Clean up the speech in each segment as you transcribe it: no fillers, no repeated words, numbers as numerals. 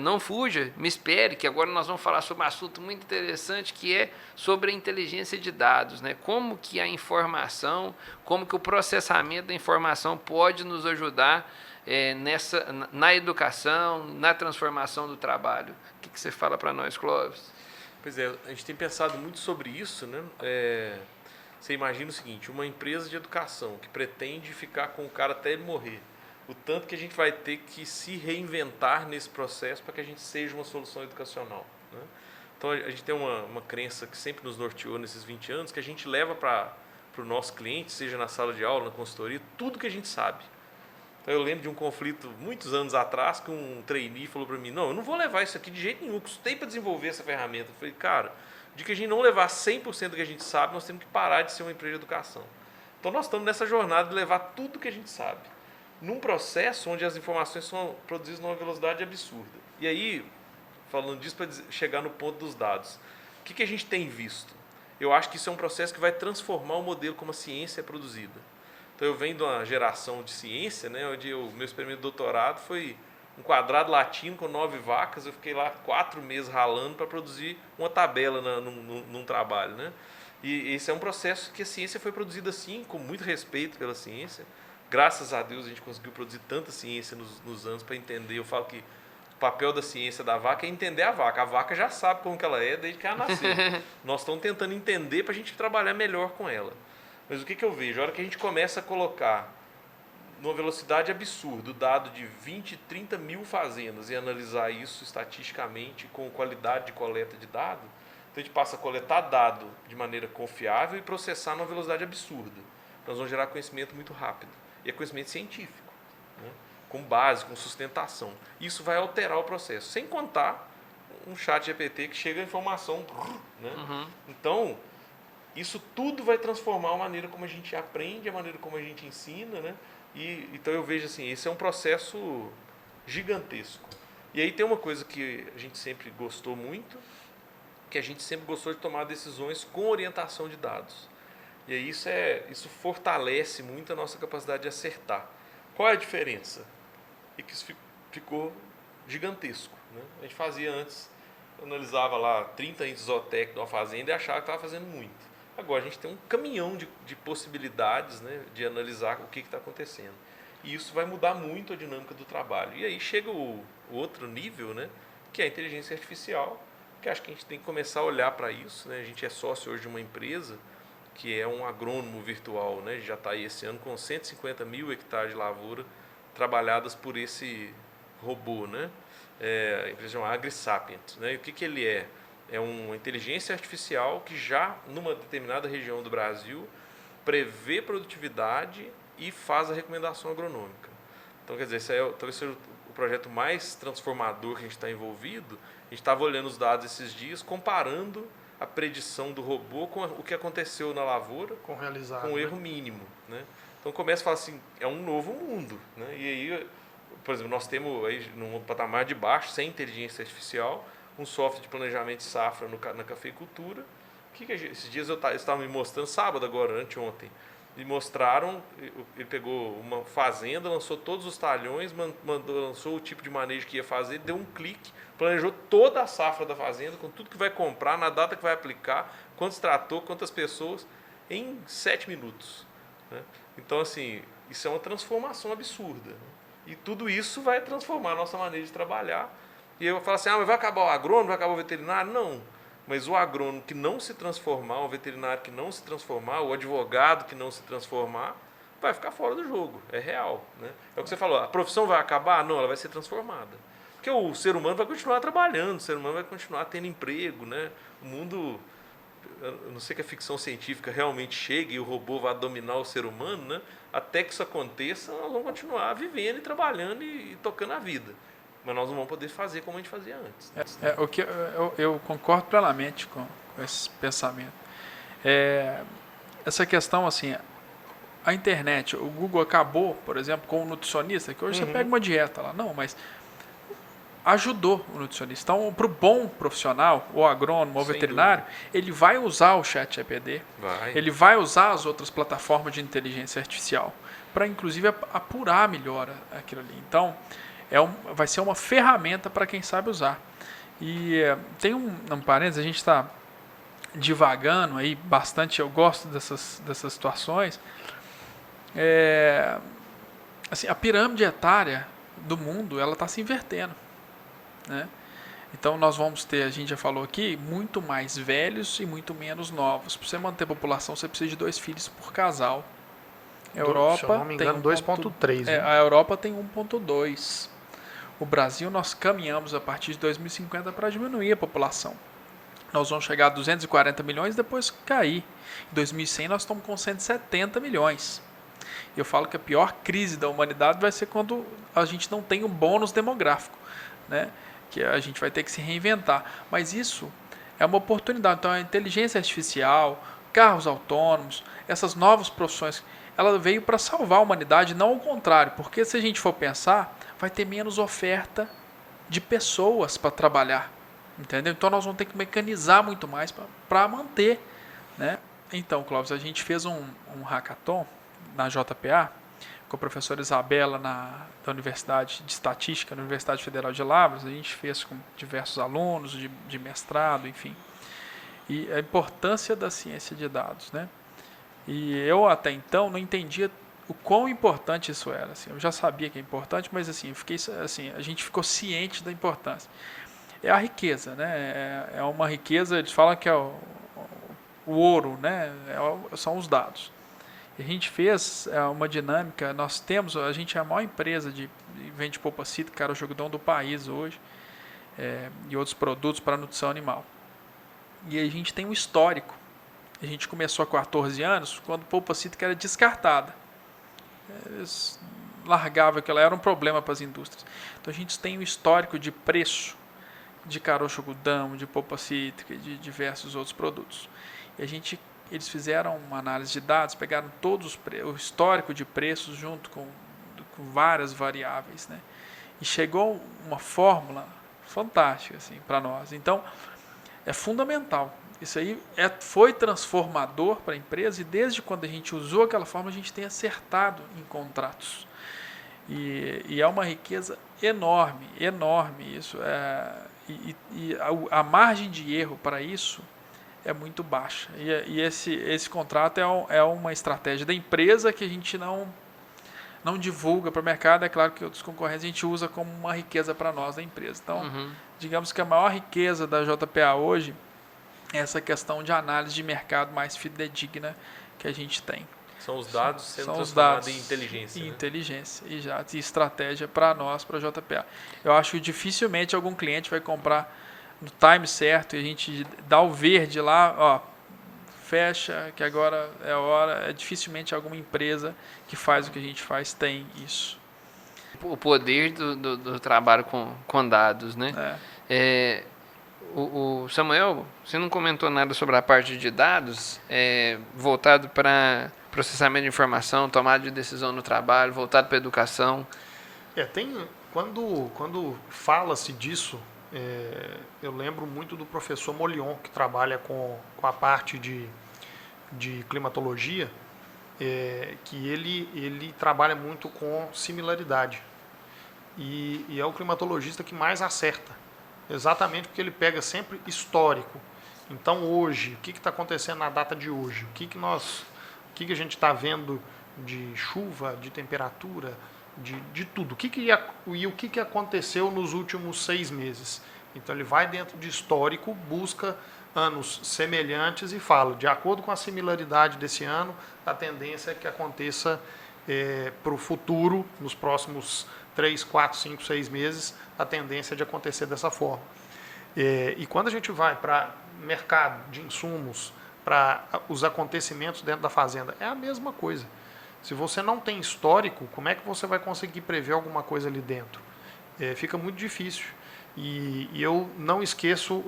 não fuja, me espere, que agora nós vamos falar sobre um assunto muito interessante, que é sobre a inteligência de dados, né? Como que a informação, como que o processamento da informação pode nos ajudar na educação, na transformação do trabalho. O que você fala para nós, Clóvis? Pois é, a gente tem pensado muito sobre isso, né? Você imagina o seguinte, uma empresa de educação que pretende ficar com o cara até ele morrer, o tanto que a gente vai ter que se reinventar nesse processo para que a gente seja uma solução educacional, né? Então a gente tem uma crença que sempre nos norteou nesses 20 anos, que a gente leva para o nosso cliente, seja na sala de aula, na consultoria, tudo que a gente sabe. Então eu lembro de um conflito muitos anos atrás que um trainee falou para mim, não, eu não vou levar isso aqui de jeito nenhum, eu custei para desenvolver essa ferramenta. Eu falei, cara, de que a gente não levar 100% do que a gente sabe, nós temos que parar de ser uma empresa de educação. Então nós estamos nessa jornada de levar tudo que a gente sabe, num processo onde as informações são produzidas numa velocidade absurda. E aí, falando disso para chegar no ponto dos dados, o que a gente tem visto? Eu acho que isso é um processo que vai transformar o modelo como a ciência é produzida. Então eu venho de uma geração de ciência, né, onde o meu experimento de doutorado foi um quadrado latino com 9 vacas, eu fiquei lá 4 meses ralando para produzir uma tabela num trabalho, né? E esse é um processo que a ciência foi produzida assim, com muito respeito pela ciência. Graças a Deus a gente conseguiu produzir tanta ciência nos anos para entender. Eu falo que o papel da ciência da vaca é entender a vaca. A vaca já sabe como que ela é desde que ela nasceu. Nós estamos tentando entender para a gente trabalhar melhor com ela. Mas o que eu vejo? A hora que a gente começa a colocar numa velocidade absurda o dado de 20, 30 mil fazendas e analisar isso estatisticamente com qualidade de coleta de dado, então a gente passa a coletar dado de maneira confiável e processar numa velocidade absurda. Nós vamos gerar conhecimento muito rápido. E é conhecimento científico, né? Com base, com sustentação. Isso vai alterar o processo. Sem contar um chat GPT que chega a informação, né? Uhum. Então, isso tudo vai transformar a maneira como a gente aprende, a maneira como a gente ensina, né? Então eu vejo assim, esse é um processo gigantesco. E aí tem uma coisa que a gente sempre gostou muito, que a gente sempre gostou de tomar decisões com orientação de dados. E aí isso fortalece muito a nossa capacidade de acertar. Qual é a diferença? É que isso ficou gigantesco, né? A gente fazia antes, analisava lá 30 índices zootécnicos de uma fazenda e achava que estava fazendo muito. Agora a gente tem um caminhão de possibilidades, né, de analisar o que está acontecendo. E isso vai mudar muito a dinâmica do trabalho. E aí chega o outro nível, né, que é a inteligência artificial, que acho que a gente tem que começar a olhar para isso, né? A gente é sócio hoje de uma empresa que é um agrônomo virtual, né? Já está aí esse ano com 150 mil hectares de lavoura trabalhadas por esse robô, né? A empresa chama AgriSapient, né? E o que ele é? É uma inteligência artificial que já, numa determinada região do Brasil, prevê produtividade e faz a recomendação agronômica. Então, quer dizer, esse talvez seja o projeto mais transformador que a gente está envolvido. A gente estava olhando os dados esses dias, comparando a predição do robô com o que aconteceu na lavoura com o erro mínimo, né? Então começa a falar assim, é um novo mundo, né? E aí, por exemplo, nós temos aí num patamar de baixo, sem inteligência artificial, um software de planejamento de safra na cafeicultura. Esses dias eu estava me mostrando, sábado agora, anteontem, me mostraram, ele pegou uma fazenda, lançou todos os talhões, lançou o tipo de manejo que ia fazer, deu um clique, planejou toda a safra da fazenda, com tudo que vai comprar, na data que vai aplicar, quantos tratores, quantas pessoas, em 7 minutos. Né? Então, assim, isso é uma transformação absurda. Né? E tudo isso vai transformar a nossa maneira de trabalhar. E eu falo assim, mas vai acabar o agrônomo, vai acabar o veterinário? Não. Mas o agrônomo que não se transformar, o veterinário que não se transformar, o advogado que não se transformar, vai ficar fora do jogo. É real. Né? É o que você falou, a profissão vai acabar? Não, ela vai ser transformada. Porque o ser humano vai continuar trabalhando, o ser humano vai continuar tendo emprego. Né? O mundo, eu não sei que a ficção científica realmente chegue e o robô vai dominar o ser humano, né? Até que isso aconteça, nós vamos continuar vivendo e trabalhando e tocando a vida. Mas nós não vamos poder fazer como a gente fazia antes. O que eu concordo plenamente com esse pensamento. Essa questão, assim, a internet, o Google acabou, por exemplo, com o nutricionista, que hoje você pega uma dieta lá. Não, mas ajudou o nutricionista. Então, para o bom profissional, o agrônomo, o veterinário, ele vai usar o ChatGPT, ele vai usar as outras plataformas de inteligência artificial para, inclusive, apurar melhor aquilo ali. Então, vai ser uma ferramenta para quem sabe usar. E tem um parênteses, a gente está divagando aí bastante, eu gosto dessas situações. Assim, a pirâmide etária do mundo, ela está se invertendo, né? Então nós vamos ter, a gente já falou aqui, muito mais velhos e muito menos novos. Para você manter a população, você precisa de 2 filhos por casal. A Europa, se eu não me engano, 2,3. a Europa tem 1,2. O Brasil, nós caminhamos a partir de 2050 para diminuir a população. Nós vamos chegar a 240 milhões e depois cair. Em 2100 nós estamos com 170 milhões. Eu falo que a pior crise da humanidade vai ser quando a gente não tem um bônus demográfico, né? Que a gente vai ter que se reinventar. Mas isso é uma oportunidade. Então a inteligência artificial, carros autônomos, essas novas profissões, ela veio para salvar a humanidade, não ao contrário. Porque se a gente for pensar, vai ter menos oferta de pessoas para trabalhar. Entendeu? Então nós vamos ter que mecanizar muito mais para manter, né? Então, Clóvis, a gente fez um hackathon na JPA com a professora Isabela da Universidade de Estatística, na Universidade Federal de Lavras. A gente fez com diversos alunos de mestrado, enfim. E a importância da ciência de dados, né? E eu até então não entendia o quão importante isso era. Assim, eu já sabia que é importante, mas assim, a gente ficou ciente da importância. É a riqueza, né? É uma riqueza, eles falam que é o ouro, né? São os dados. A gente fez uma dinâmica, a gente é a maior empresa de vende polpa cítrica, cara, o algodão do país hoje, e outros produtos para nutrição animal. E a gente tem um histórico. A gente começou há 14 anos, quando polpa cítrica era descartada. Eles largavam aquilo, era um problema para as indústrias. Então a gente tem um histórico de preço de caroço algodão, de polpa cítrica e de diversos outros produtos. E eles fizeram uma análise de dados, pegaram todos o histórico de preços junto com várias variáveis, né? E chegou uma fórmula fantástica assim, para nós. Então, é fundamental. Isso aí foi transformador para a empresa e desde quando a gente usou aquela fórmula, a gente tem acertado em contratos. E é uma riqueza enorme, enorme isso. A margem de erro para isso é muito baixa. E esse contrato é uma estratégia da empresa que a gente não divulga para o mercado. É claro que outros concorrentes a gente usa como uma riqueza para nós da empresa. Então, digamos que a maior riqueza da JPA hoje é essa questão de análise de mercado mais fidedigna que a gente tem. São os dados sendo transformados em inteligência. Em inteligência e estratégia para nós, para a JPA. Eu acho que dificilmente algum cliente vai comprar no time certo e a gente dá o verde lá, ó, fecha, que agora é a hora. Dificilmente alguma empresa que faz o que a gente faz tem isso. O poder do trabalho com dados, né? O Samuel, você não comentou nada sobre a parte de dados voltado para processamento de informação, tomada de decisão no trabalho, voltado para a educação. Quando fala-se disso, eu lembro muito do professor Molion, que trabalha com a parte de climatologia, que ele trabalha muito com similaridade. E é o climatologista que mais acerta, exatamente porque ele pega sempre histórico. Então hoje, o que está acontecendo na data de hoje? O que a gente está vendo de chuva, de temperatura, de tudo? O que aconteceu nos últimos 6 meses? Então ele vai dentro de histórico, busca anos semelhantes e fala, de acordo com a similaridade desse ano, a tendência é que aconteça para o futuro, nos próximos 3, 4, 5, 6 meses, a tendência de acontecer dessa forma. E quando a gente vai para mercado de insumos, para os acontecimentos dentro da fazenda, é a mesma coisa. Se você não tem histórico, como é que você vai conseguir prever alguma coisa ali dentro? Fica muito difícil. E eu não esqueço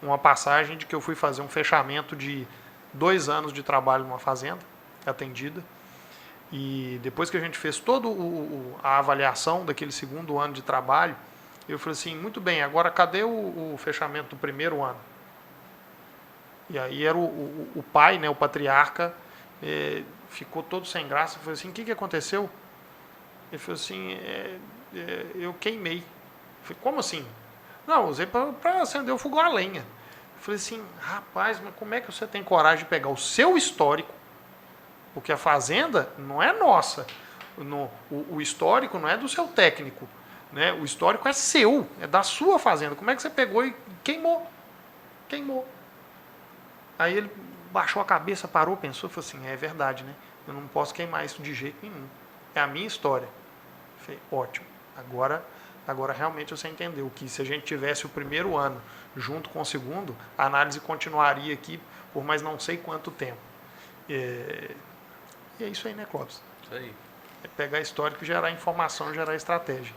uma passagem de que eu fui fazer um fechamento de 2 anos de trabalho numa fazenda atendida. E depois que a gente fez toda a avaliação daquele 2º ano de trabalho, eu falei assim, muito bem, agora cadê o fechamento do 1º ano? E aí era o pai, né, o patriarca, ficou todo sem graça, falou assim, o que aconteceu? Ele falou assim, eu queimei. Eu falei, como assim? Não, usei para acender o fogão a lenha. Eu falei assim, rapaz, mas como é que você tem coragem de pegar o seu histórico? Porque a fazenda não é nossa. O histórico não é do seu técnico. Né? O histórico é seu, é da sua fazenda. Como é que você pegou e queimou? Queimou. Aí ele baixou a cabeça, parou, pensou e falou assim, é verdade, né? Eu não posso queimar isso de jeito nenhum. É a minha história. Eu falei, ótimo. Agora realmente você entendeu que se a gente tivesse o primeiro ano junto com o segundo, a análise continuaria aqui por mais não sei quanto tempo. E é isso aí, né, Clóvis? Isso aí. É pegar histórico, gerar informação, gerar estratégia.